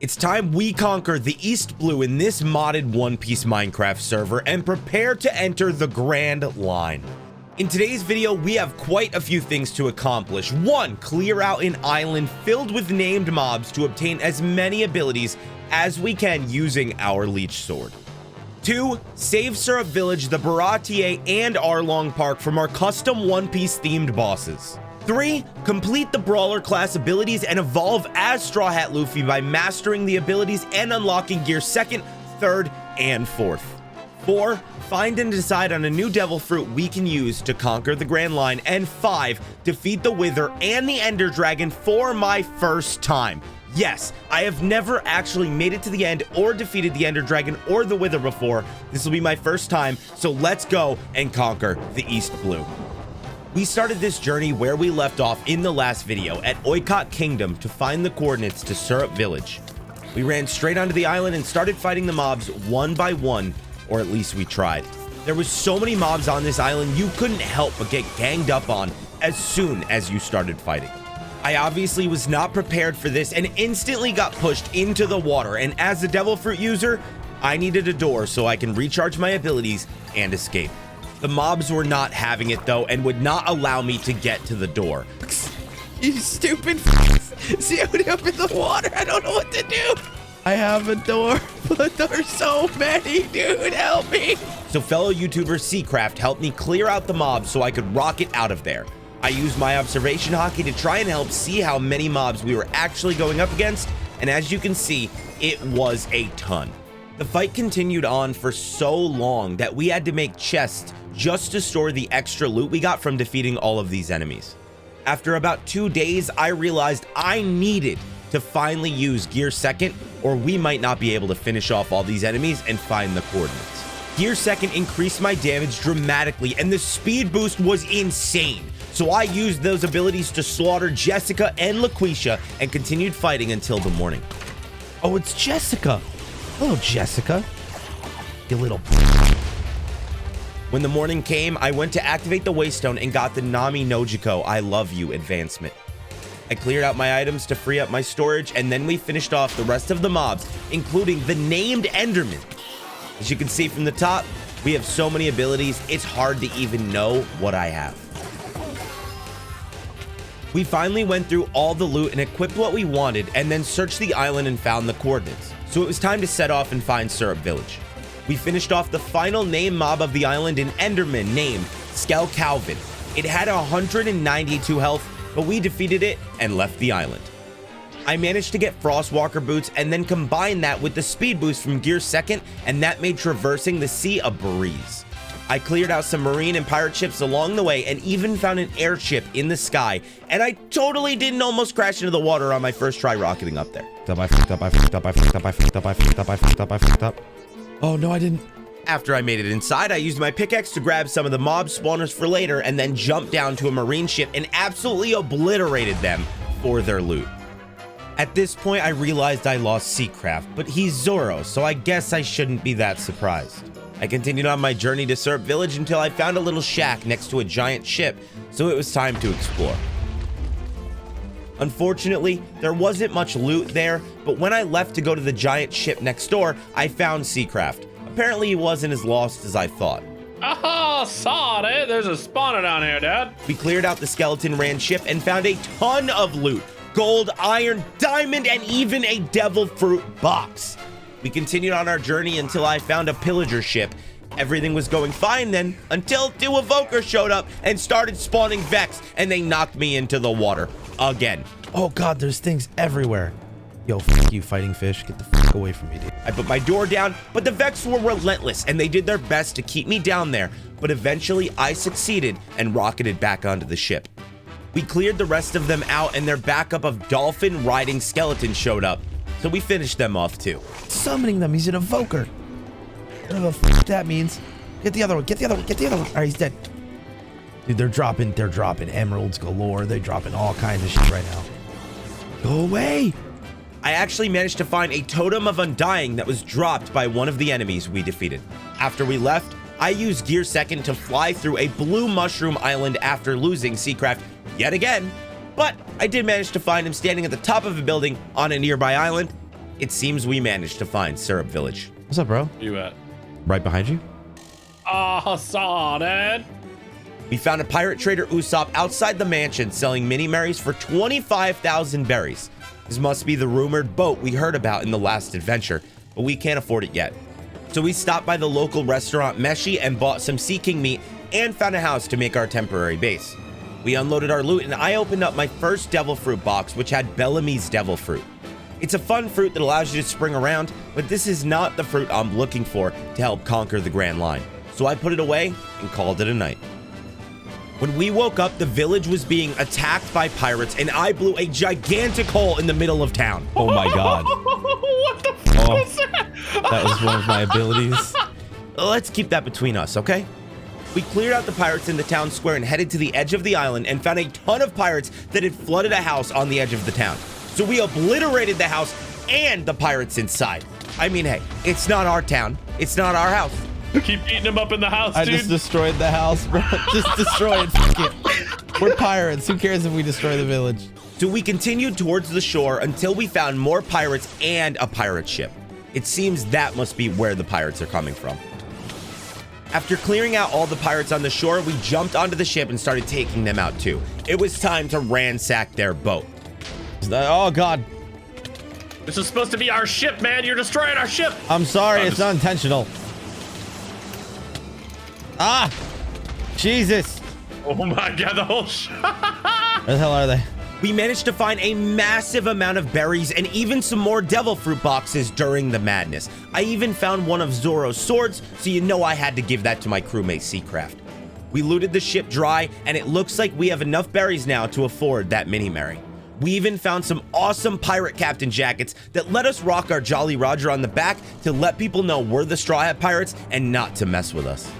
It's time we conquer the East Blue in this modded One Piece Minecraft server and prepare to enter the Grand Line. In today's video, we have quite a few things to accomplish. 1, clear out an island filled with named mobs to obtain as many abilities as we can using our leech sword. 2, save Syrup Village, the Baratier, and Arlong Park from our custom One Piece themed bosses. 3, complete the Brawler class abilities and evolve as Straw Hat Luffy by mastering the abilities and unlocking gear 2nd, 3rd, and 4th. 4, find and decide on a new devil fruit we can use to conquer the Grand Line. And 5, defeat the Wither and the Ender Dragon for my first time. Yes, I have never actually made it to the end or defeated the Ender Dragon or the Wither before. This will be my first time, so let's go and conquer the East Blue. We started this journey where we left off in the last video at Oikot Kingdom to find the coordinates to Syrup Village. We ran straight onto the island and started fighting the mobs one by one, or at least we tried. There was so many mobs on this island you couldn't help but get ganged up on as soon as you started fighting. I obviously was not prepared for this and instantly got pushed into the water, and as a devil fruit user, I needed a door so I can recharge my abilities and escape. The mobs were not having it though and would not allow me to get to the door. You stupid f***s. See, I'm up in the water. I don't know what to do. I have a door, but there's so many, dude. Help me. So fellow YouTuber RuffCraft helped me clear out the mobs so I could rocket out of there. I used my observation hockey to try and help see how many mobs we were actually going up against, and as you can see, it was a ton. The fight continued on for so long that we had to make chests just to store the extra loot we got from defeating all of these enemies. After about 2 days, I realized I needed to finally use gear 2nd, or we might not be able to finish off all these enemies and find the coordinates. Gear 2nd increased my damage dramatically, and the speed boost was insane. So I used those abilities to slaughter Jessica and LaQuisha and continued fighting until the morning. Oh, it's Jessica. Hello, Jessica. You little... When the morning came, I went to activate the Waystone and got the Nami Nojiko I Love You advancement. I cleared out my items to free up my storage, and then we finished off the rest of the mobs, including the named Enderman. As you can see from the top, we have so many abilities, it's hard to even know what I have. We finally went through all the loot and equipped what we wanted, and then searched the island and found the coordinates. So it was time to set off and find Syrup Village. We finished off the final named mob of the island, an Enderman named Skell Calvin. It had 192 health, but we defeated it and left the island. I managed to get Frostwalker boots and then combined that with the speed boost from gear 2nd, and that made traversing the sea a breeze. I cleared out some marine and pirate ships along the way and even found an airship in the sky, and I totally didn't almost crash into the water on my first try rocketing up there. I fucked up. Oh, no, I didn't. After I made it inside, I used my pickaxe to grab some of the mob spawners for later and then jumped down to a marine ship and absolutely obliterated them for their loot. At this point, I realized I lost RuffCraft, but he's Zoro, so I guess I shouldn't be that surprised. I continued on my journey to Syrup Village until I found a little shack next to a giant ship, so it was time to explore. Unfortunately, there wasn't much loot there, but when I left to go to the giant ship next door, I found RuffCraft. Apparently, he wasn't as lost as I thought. Oh, sorry, there's a spawner down here, Dad. We cleared out the skeleton ran ship and found a ton of loot. Gold, iron, diamond, and even a devil fruit box. We continued on our journey until I found a pillager ship. Everything was going fine then, until 2 evokers showed up and started spawning Vex, and they knocked me into the water again. Oh, God, there's things everywhere. Yo, fuck you, fighting fish. Get the fuck away from me, dude. I put my door down, but the Vex were relentless, and they did their best to keep me down there, but eventually I succeeded and rocketed back onto the ship. We cleared the rest of them out, and their backup of dolphin-riding skeletons showed up, so we finished them off too. Summoning them, he's an evoker. I don't know what that means. Get the other one, get the other one, get the other one. All right, he's dead. Dude, they're dropping emeralds galore. They're dropping all kinds of shit right now. Go away. I actually managed to find a totem of undying that was dropped by one of the enemies we defeated. After we left, I used gear 2nd to fly through a blue mushroom island after losing RuffCraft yet again, but I did manage to find him standing at the top of a building on a nearby island, It seems we managed to find Syrup Village. What's up, bro? You at? Right behind you. Oh, saw it. We found a pirate trader Usopp outside the mansion selling mini Marys for 25,000 berries. This must be the rumored boat we heard about in the last adventure, but we can't afford it yet. So we stopped by the local restaurant Meshi and bought some Sea King meat and found a house to make our temporary base. We unloaded our loot and I opened up my first devil fruit box, which had Bellamy's devil fruit. It's a fun fruit that allows you to spring around, but this is not the fruit I'm looking for to help conquer the Grand Line. So I put it away and called it a night. When we woke up, the village was being attacked by pirates and I blew a gigantic hole in the middle of town. Oh my god. What the f was that? That was one of my abilities. Let's keep that between us, okay? We cleared out the pirates in the town square and headed to the edge of the island and found a ton of pirates that had flooded a house on the edge of the town. So we obliterated the house and the pirates inside. I mean, hey, it's not our town. It's not our house. Keep eating them up in the house, I dude. just destroyed the house, bro. Just destroy it. Fuck it. We're pirates. Who cares if we destroy the village? So we continued towards the shore until we found more pirates and a pirate ship. It seems that must be where the pirates are coming from. After clearing out all the pirates on the shore, we jumped onto the ship and started taking them out too. It was time to ransack their boat. Oh god. This is supposed to be our ship, man. You're destroying our ship. I'm sorry. It's not intentional. Ah! Jesus. Oh my god, the whole ship. Where the hell are they? We managed to find a massive amount of berries and even some more devil fruit boxes during the madness. I even found one of Zoro's swords, so you know I had to give that to my crewmate Seacraft. We looted the ship dry, and it looks like we have enough berries now to afford that mini Mary. We even found some awesome pirate captain jackets that let us rock our Jolly Roger on the back to let people know we're the Straw Hat Pirates and not to mess with us.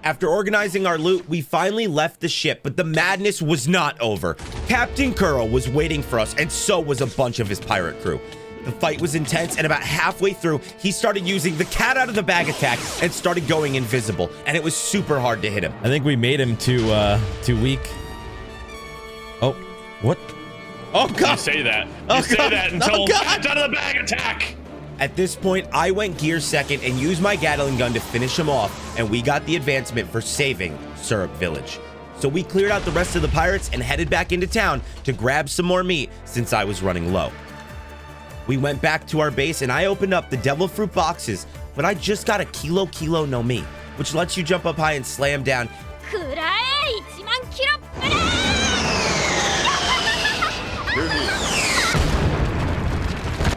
After organizing our loot, we finally left the ship, but the madness was not over. Captain Kuro was waiting for us, and so was a bunch of his pirate crew. The fight was intense, and about halfway through, he started using the cat out of the bag attack and started going invisible, and it was super hard to hit him. I think we made him too weak. Oh, what? Oh god! You say that. Oh, You say God. that until Oh, God. cat's out of the bag attack. At this point, I went gear second and used my Gatling gun to finish him off, and we got the advancement for saving Syrup Village. So we cleared out the rest of the pirates and headed back into town to grab some more meat since I was running low. We went back to our base and I opened up the devil fruit boxes, but I just got a Kilo no Mi, which lets you jump up high and slam down.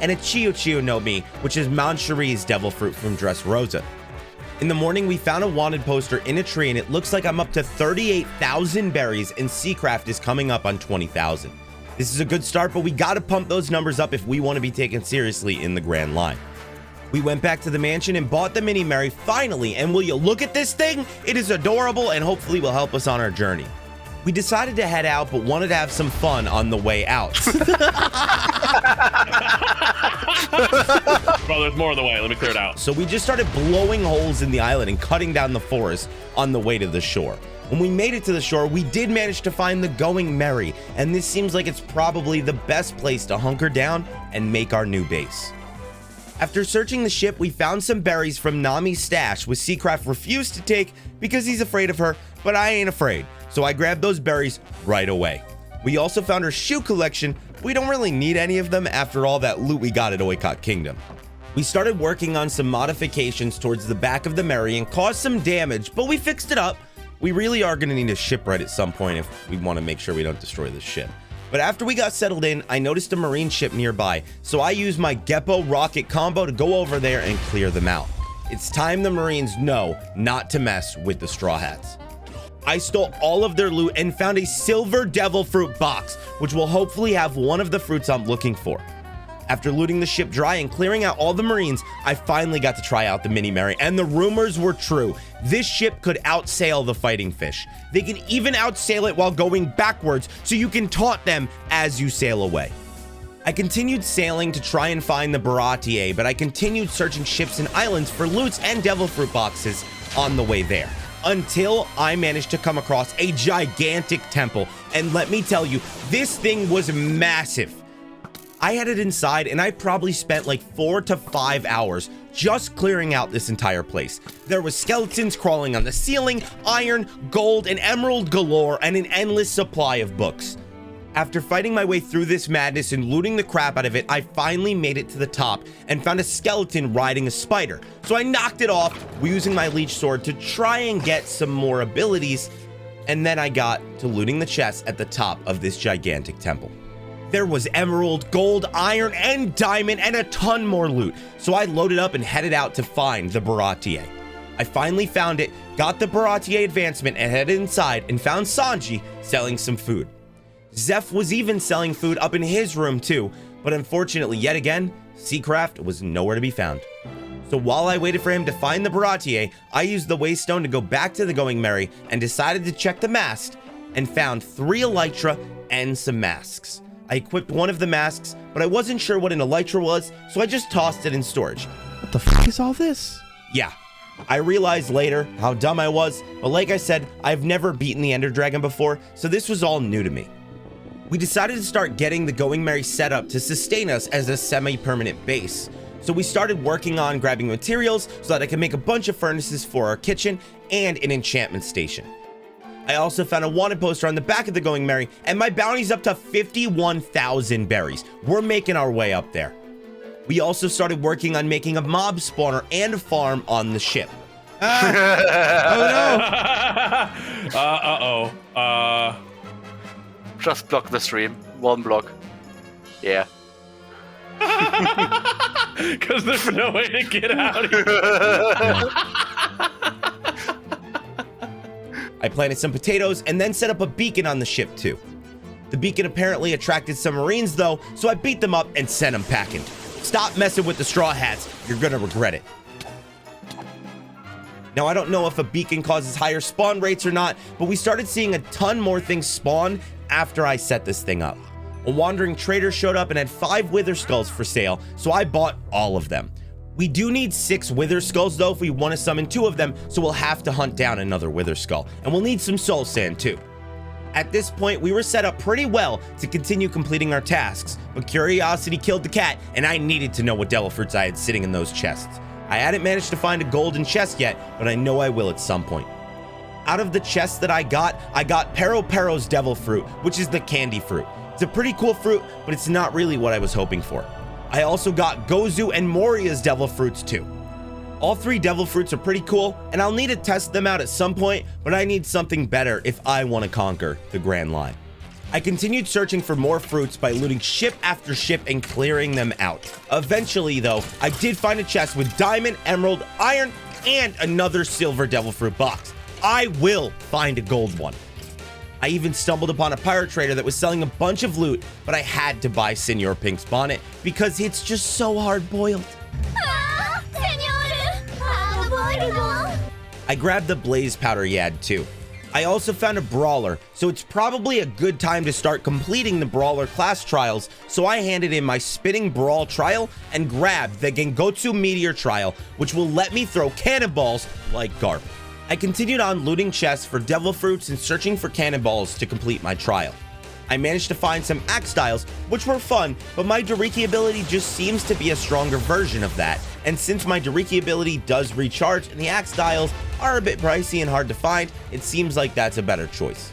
And a Chiyo no Mi, which is Mancherie's devil fruit from Dressrosa. In the morning, we found a wanted poster in a tree, and it looks like I'm up to 38,000 berries, and Seacraft is coming up on 20,000. This is a good start, but we gotta pump those numbers up if we want to be taken seriously in the Grand Line. We went back to the mansion and bought the mini Mary finally, and will you look at this thing? It is adorable and hopefully will help us on our journey. We decided to head out, but wanted to have some fun on the way out. Bro, there's more on the way. Let me clear it out. So we just started blowing holes in the island and cutting down the forest on the way to the shore. When we made it to the shore, we did manage to find the Going Merry, and this seems like it's probably the best place to hunker down and make our new base. After searching the ship, we found some berries from Nami's stash, which Seacraft refused to take because he's afraid of her, but I ain't afraid. So I grabbed those berries right away. We also found her shoe collection. We don't really need any of them after all that loot we got at Oikot Kingdom. We started working on some modifications towards the back of the Merry and caused some damage, but we fixed it up. We really are going to need a shipwright at some point if we want to make sure we don't destroy this ship. But after we got settled in, I noticed a marine ship nearby, so I used my Geppo rocket combo to go over there and clear them out. It's time the Marines know not to mess with the Straw Hats. I stole all of their loot and found a silver devil fruit box, which will hopefully have one of the fruits I'm looking for. After looting the ship dry and clearing out all the Marines, I finally got to try out the Mini Mary, and the rumors were true. This ship could outsail the fighting fish. They can even outsail it while going backwards, so you can taunt them as you sail away. I continued sailing to try and find the Baratier, but I continued searching ships and islands for loots and devil fruit boxes on the way there, until I managed to come across a gigantic temple. And let me tell you, this thing was massive. I headed inside and I probably spent like 4 to 5 hours just clearing out this entire place. There was skeletons crawling on the ceiling, iron, gold, and emerald galore, and an endless supply of books. After fighting my way through this madness and looting the crap out of it, I finally made it to the top and found a skeleton riding a spider. So I knocked it off using my leech sword to try and get some more abilities, and then I got to looting the chests at the top of this gigantic temple. There was emerald, gold, iron, and diamond, and a ton more loot. So I loaded up and headed out to find the Baratier. I finally found it, got the Baratier advancement, and headed inside and found Sanji selling some food. Zeph was even selling food up in his room too, but unfortunately, yet again, Seacraft was nowhere to be found. So while I waited for him to find the Baratier, I used the Waystone to go back to the Going Merry and decided to check the mast and found 3 elytra and some masks. I equipped one of the masks, but I wasn't sure what an elytra was, so I just tossed it in storage. What the f is all this? Yeah, I realized later how dumb I was, but like I said, I've never beaten the Ender Dragon before, so this was all new to me. We decided to start getting the Going Merry set up to sustain us as a semi-permanent base. So we started working on grabbing materials so that I could make a bunch of furnaces for our kitchen and an enchantment station. I also found a wanted poster on the back of the Going Merry, and my bounty's up to 51,000 berries. We're making our way up there. We also started working on making a mob spawner and a farm on the ship. Oh no! Just block the stream. 1 block. Yeah. Because there's no way to get out of here. I planted some potatoes and then set up a beacon on the ship too. The beacon apparently attracted some Marines though, so I beat them up and sent them packing. Stop messing with the straw hats, you're gonna regret it. Now I don't know if a beacon causes higher spawn rates or not, but we started seeing a ton more things spawn after I set this thing up. A wandering trader showed up and had 5 wither skulls for sale, so I bought all of them. We do need 6 wither skulls though if we want to summon 2 of them, so we'll have to hunt down another wither skull, and we'll need some soul sand too. At this point, we were set up pretty well to continue completing our tasks, but curiosity killed the cat, and I needed to know what devil fruits I had sitting in those chests. I hadn't managed to find a golden chest yet, but I know I will at some point. Out of the chests that I got Pero's devil fruit, which is the candy fruit. It's a pretty cool fruit, but it's not really what I was hoping for. I also got Gozu and Moria's devil fruits too. All 3 devil fruits are pretty cool, and I'll need to test them out at some point, but I need something better if I want to conquer the Grand Line. I continued searching for more fruits by looting ship after ship and clearing them out. Eventually though, I did find a chest with diamond, emerald, iron, and another silver devil fruit box. I will find a gold one. I even stumbled upon a pirate trader that was selling a bunch of loot, but I had to buy Senor Pink's bonnet because it's just so hard-boiled. I grabbed the blaze powder yad too. I also found a brawler, so it's probably a good time to start completing the brawler class trials, so I handed in my spinning brawl trial and grabbed the Gengotsu meteor trial, which will let me throw cannonballs like Garp. I continued on looting chests for devil fruits and searching for cannonballs to complete my trial. I managed to find some axe styles, which were fun, but my Dariki ability just seems to be a stronger version of that, and since my Dariki ability does recharge and the axe styles are a bit pricey and hard to find, it seems like that's a better choice.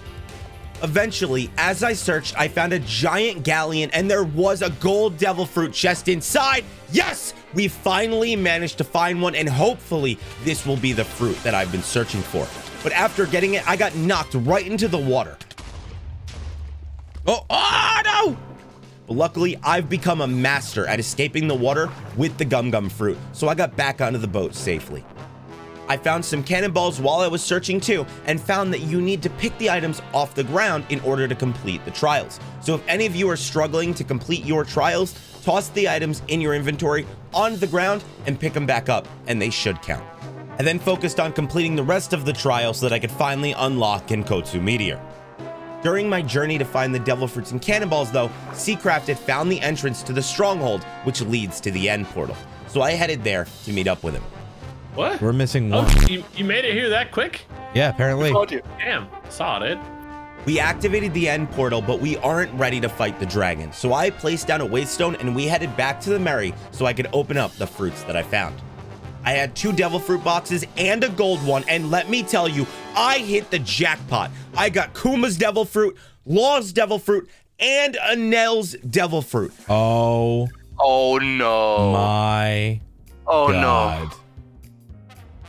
Eventually, as I searched, I found a giant galleon and there was a gold devil fruit chest inside. Yes! We finally managed to find one, and hopefully this will be the fruit that I've been searching for. But after getting it, I got knocked right into the water. Oh no! But luckily, I've become a master at escaping the water with the Gum Gum fruit, so I got back onto the boat safely. I found some cannonballs while I was searching too, and found that you need to pick the items off the ground in order to complete the trials. So if any of you are struggling to complete your trials, toss the items in your inventory onto the ground and pick them back up, and they should count. I then focused on completing the rest of the trial so that I could finally unlock Genkotsu Meteor. During my journey to find the devil fruits and cannonballs though, Seacraft had found the entrance to the stronghold, which leads to the end portal. So I headed there to meet up with him. What? We're missing one. Oh, you made it here that quick? Yeah, apparently. Found you. Damn, saw it. We activated the end portal, but we aren't ready to fight the dragon. So I placed down a waystone and we headed back to the Merry so I could open up the fruits that I found. I had 2 devil fruit boxes and a gold one, and let me tell you, I hit the jackpot. I got Kuma's devil fruit, Law's devil fruit, and Anel's devil fruit. Oh. Oh no. My God. no.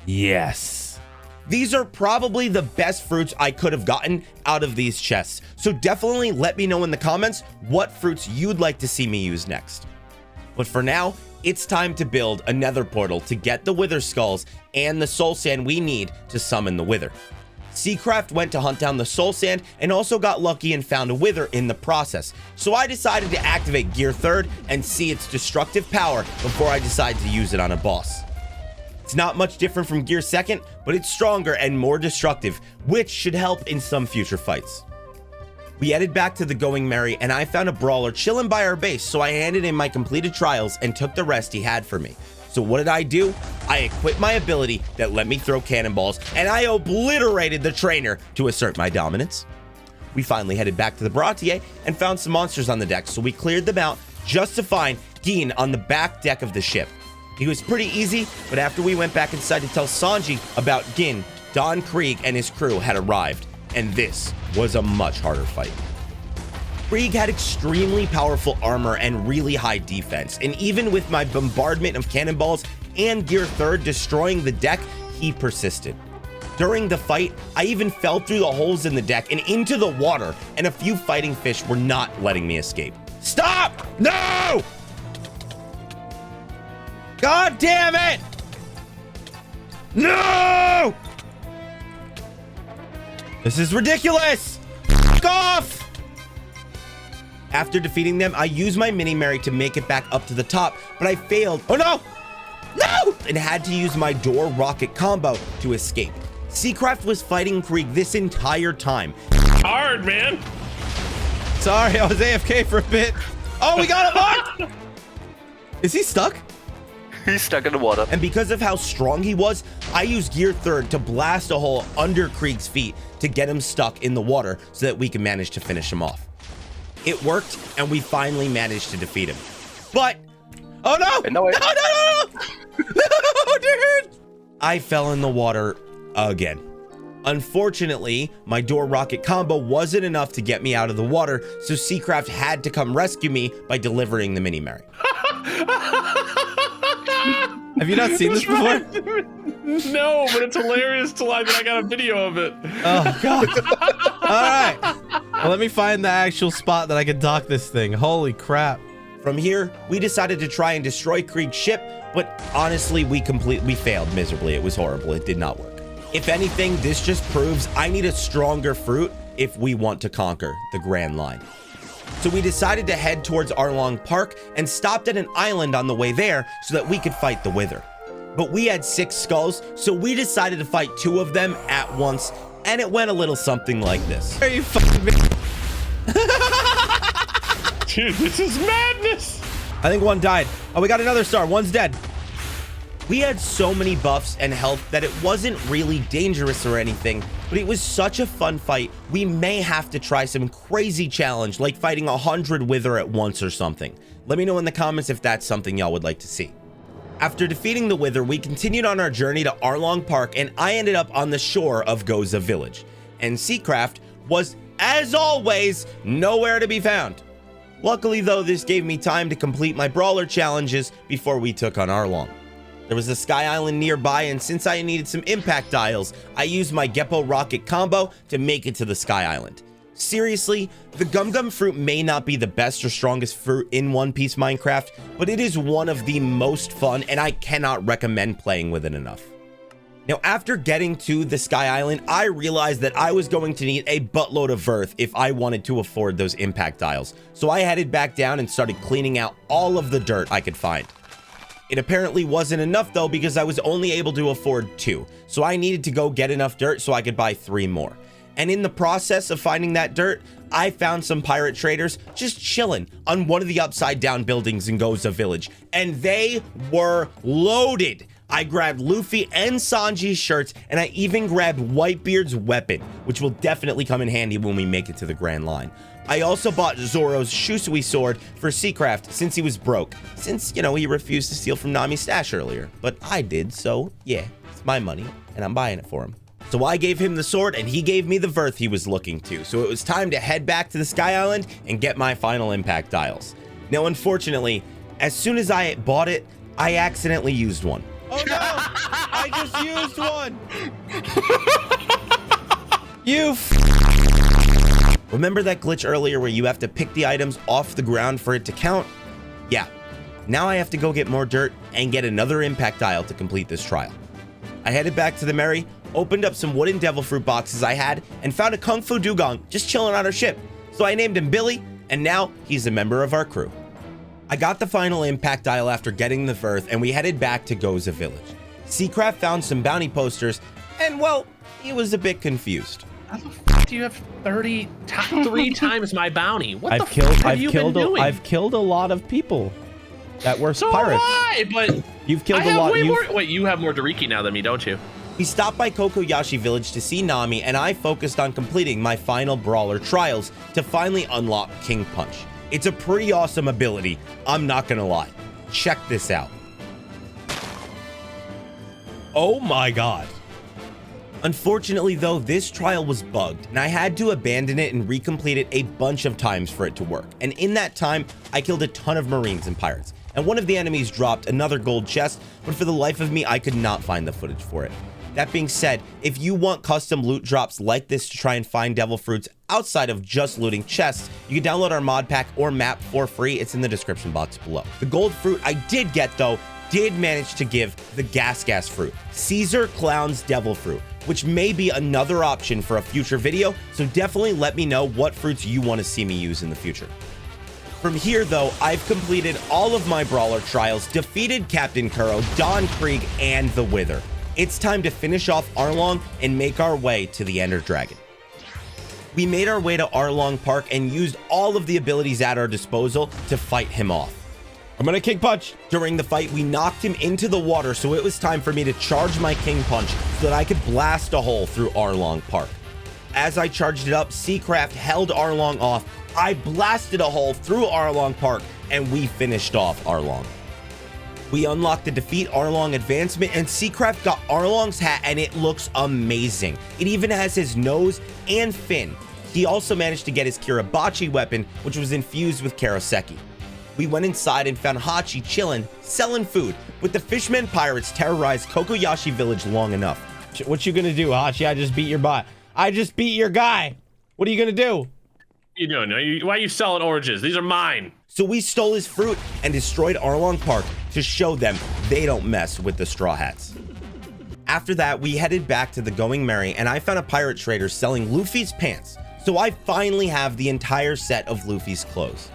Yes. These are probably the best fruits I could have gotten out of these chests. So definitely let me know in the comments what fruits you'd like to see me use next. But for now, it's time to build a nether portal to get the wither skulls and the soul sand we need to summon the wither. Seacraft went to hunt down the soul sand and also got lucky and found a wither in the process. So I decided to activate Gear 3rd and see its destructive power before I decide to use it on a boss. It's not much different from Gear 2nd, but it's stronger and more destructive, which should help in some future fights. We headed back to the Going Merry, and I found a brawler chilling by our base, so I handed in my completed trials and took the rest he had for me. So what did I do? I equipped my ability that let me throw cannonballs, and I obliterated the trainer to assert my dominance. We finally headed back to the Baratier and found some monsters on the deck, so we cleared them out just to find Gin on the back deck of the ship. He was pretty easy, but after we went back inside to tell Sanji about Gin, Don Krieg and his crew had arrived, and this was a much harder fight. Krieg had extremely powerful armor and really high defense, and even with my bombardment of cannonballs and Gear 3rd destroying the deck, he persisted. During the fight, I even fell through the holes in the deck and into the water, and a few fighting fish were not letting me escape. Stop! No! God damn it! No! This is ridiculous! Fuck off! After defeating them, I used my mini Merry to make it back up to the top, but I failed. Oh no! No! And had to use my door rocket combo to escape. Seacraft was fighting Krieg this entire time. Hard, man. Sorry, I was AFK for a bit. Oh, we got him on! Is he stuck? He's stuck in the water. And because of how strong he was, I used Gear 3rd to blast a hole under Krieg's feet to get him stuck in the water so that we could manage to finish him off. It worked, and we finally managed to defeat him. But, oh no! No, No, dude! I fell in the water again. Unfortunately, my door rocket combo wasn't enough to get me out of the water, so Seacraft had to come rescue me by delivering the mini Merry. Have you not seen this before? No, but it's hilarious till I got a video of it. Oh, God. All right. Well, let me find the actual spot that I can dock this thing. Holy crap. From here, we decided to try and destroy Krieg's ship, but honestly, we failed miserably. It was horrible. It did not work. If anything, this just proves I need a stronger fruit if we want to conquer the Grand Line. So we decided to head towards Arlong Park and stopped at an island on the way there so that we could fight the Wither. But we had 6 skulls, so we decided to fight 2 of them at once, and it went a little something like this. Are you fucking me? Dude, this is madness. I think one died. Oh, we got another star. One's dead. We had so many buffs and health that it wasn't really dangerous or anything, but it was such a fun fight, we may have to try some crazy challenge like fighting 100 Wither at once or something. Let me know in the comments if that's something y'all would like to see. After defeating the Wither, we continued on our journey to Arlong Park, and I ended up on the shore of Goza Village. And Seacraft was, as always, nowhere to be found. Luckily though, this gave me time to complete my brawler challenges before we took on Arlong. There was a Sky Island nearby, and since I needed some impact dials, I used my Geppo rocket combo to make it to the Sky Island. Seriously, the Gum Gum fruit may not be the best or strongest fruit in One Piece Minecraft, but it is one of the most fun, and I cannot recommend playing with it enough. Now, after getting to the Sky Island, I realized that I was going to need a buttload of earth if I wanted to afford those impact dials. So I headed back down and started cleaning out all of the dirt I could find. It apparently wasn't enough though, because I was only able to afford 2. So I needed to go get enough dirt so I could buy 3 more. And in the process of finding that dirt, I found some pirate traders just chilling on one of the upside down buildings in Goza Village. And they were loaded. I grabbed Luffy and Sanji's shirts, and I even grabbed Whitebeard's weapon, which will definitely come in handy when we make it to the Grand Line. I also bought Zoro's Shusui sword for RuffCraft since he was broke, since, you know, he refused to steal from Nami's stash earlier. But I did, so yeah, it's my money, and I'm buying it for him. So I gave him the sword, and he gave me the Verth he was looking to, so it was time to head back to the Sky Island and get my final impact dials. Now, unfortunately, as soon as I bought it, I accidentally used one. Oh no! I just used one! You Remember that glitch earlier where you have to pick the items off the ground for it to count? Yeah. Now I have to go get more dirt and get another impact dial to complete this trial. I headed back to the Merry, opened up some wooden devil fruit boxes I had, and found a Kung Fu Dugong just chilling on our ship. So I named him Billy, and now he's a member of our crew. I got the final impact dial after getting the Verth, and we headed back to Goza Village. RuffCraft found some bounty posters, and well, he was a bit confused. How the f do you have 3 times my bounty? What the f have you been doing? I've killed a lot of people that were so pirates. Why? But you've killed a lot. Wait, you have more Dariki now than me, don't you? We stopped by Kokoyashi Village to see Nami, and I focused on completing my final brawler trials to finally unlock King Punch. It's a pretty awesome ability, I'm not gonna lie. Check this out. Oh my god. Unfortunately though, this trial was bugged, and I had to abandon it and recomplete it a bunch of times for it to work. And in that time, I killed a ton of Marines and pirates, and one of the enemies dropped another gold chest, but for the life of me, I could not find the footage for it. That being said, if you want custom loot drops like this to try and find devil fruits outside of just looting chests, you can download our mod pack or map for free. It's in the description box below. The gold fruit I did get though, did manage to give the gas fruit, Caesar Clown's devil fruit, which may be another option for a future video, so definitely let me know what fruits you want to see me use in the future. From here though, I've completed all of my brawler trials, defeated Captain Kuro, Don Krieg, and the Wither. It's time to finish off Arlong and make our way to the Ender Dragon. We made our way to Arlong Park and used all of the abilities at our disposal to fight him off. I'm gonna King Punch. During the fight, we knocked him into the water, so it was time for me to charge my King Punch so that I could blast a hole through Arlong Park. As I charged it up, RuffCraft held Arlong off. I blasted a hole through Arlong Park, and we finished off Arlong. We unlocked the Defeat Arlong advancement, and RuffCraft got Arlong's hat, and it looks amazing. It even has his nose and fin. He also managed to get his Kirabachi weapon, which was infused with Karoseki. We went inside and found Hachi chilling, selling food, with the fishmen pirates terrorized Kokoyashi Village long enough. What you gonna do, Hachi? I just beat your bot. I just beat your guy. What are you gonna do? What are you doing? Why are you selling oranges? These are mine. So we stole his fruit and destroyed Arlong Park to show them they don't mess with the Straw Hats. After that, we headed back to the Going Merry, and I found a pirate trader selling Luffy's pants. So I finally have the entire set of Luffy's clothes.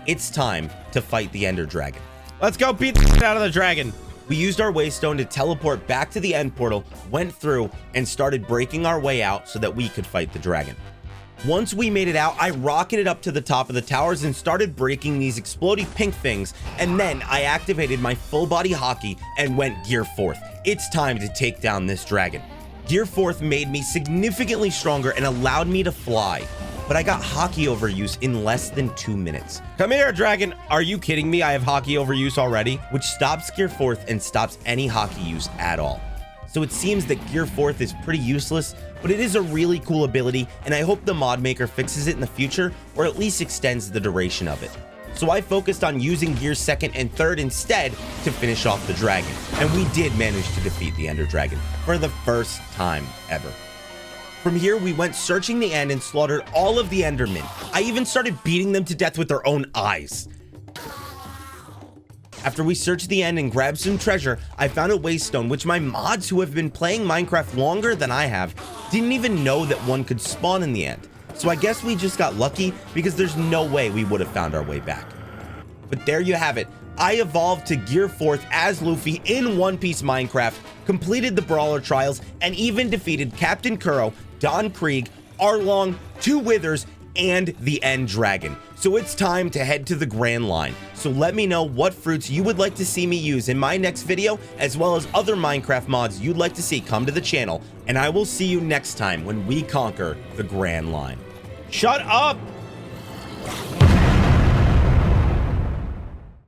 It's time to fight the Ender Dragon. Let's go beat the shit out of the dragon. We used our waystone to teleport back to the end portal, went through, and started breaking our way out so that we could fight the dragon. Once we made it out, I rocketed up to the top of the towers and started breaking these exploding pink things, and then I activated my full body hockey and went Gear 4th. It's time to take down this dragon. Gear 4th made me significantly stronger and allowed me to fly, but I got hockey overuse in less than 2 minutes. Come here, dragon. Are you kidding me? I have hockey overuse already. Which stops Gear 4th and stops any hockey use at all. So it seems that Gear 4th is pretty useless, but it is a really cool ability, and I hope the mod maker fixes it in the future, or at least extends the duration of it. So I focused on using Gear 2nd and 3rd instead to finish off the dragon, and we did manage to defeat the Ender Dragon for the first time ever. From here, we went searching the end and slaughtered all of the Endermen. I even started beating them to death with their own eyes. After we searched the end and grabbed some treasure, I found a waystone, which my mods who have been playing Minecraft longer than I have didn't even know that one could spawn in the end. So I guess we just got lucky, because there's no way we would have found our way back. But there you have it. I evolved to Gear 4th as Luffy in One Piece Minecraft, completed the Brawler Trials, and even defeated Captain Kuro, Don Krieg, Arlong, 2 Withers, and the End Dragon. So it's time to head to the Grand Line. So let me know what fruits you would like to see me use in my next video, as well as other Minecraft mods you'd like to see come to the channel. And I will see you next time when we conquer the Grand Line. Shut up!